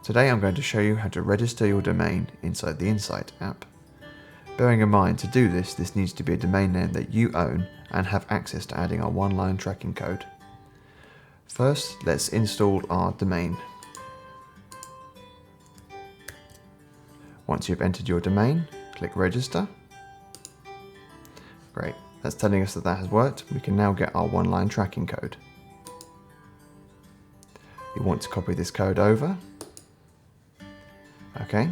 Today I'm going to show you how to register your domain inside the Insight app. Bearing in mind, to do this, this needs to be a domain name that you own and have access to adding our one-line tracking code. First, let's install our domain. Once you've entered your domain, click register. Great, that's telling us that that has worked. We can now get our one-line tracking code. You want to copy this code over. Okay.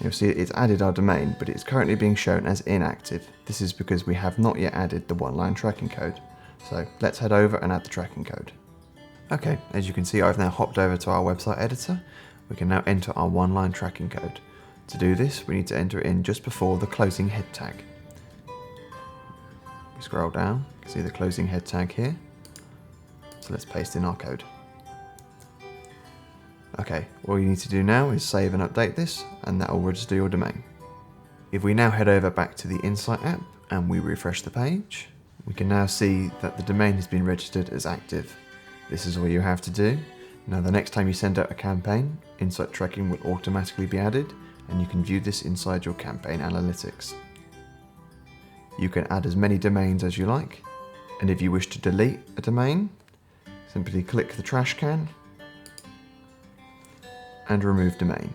You'll see it's added our domain, but it's currently being shown as inactive. This is because we have not yet added the one-line tracking code. So let's head over and add the tracking code. Okay, as you can see, I've now hopped over to our website editor. We can now enter our one-line tracking code. To do this, we need to enter it in just before the closing head tag. We scroll down, you can see the closing head tag here. So let's paste in our code. Okay, all you need to do now is save and update this, and that will register your domain. If we now head over back to the Insight app and we refresh the page, we can now see that the domain has been registered as active. This is all you have to do. Now the next time you send out a campaign, Insight tracking will automatically be added, and you can view this inside your campaign analytics. You can add as many domains as you like, and if you wish to delete a domain, simply click the trash can and remove domain.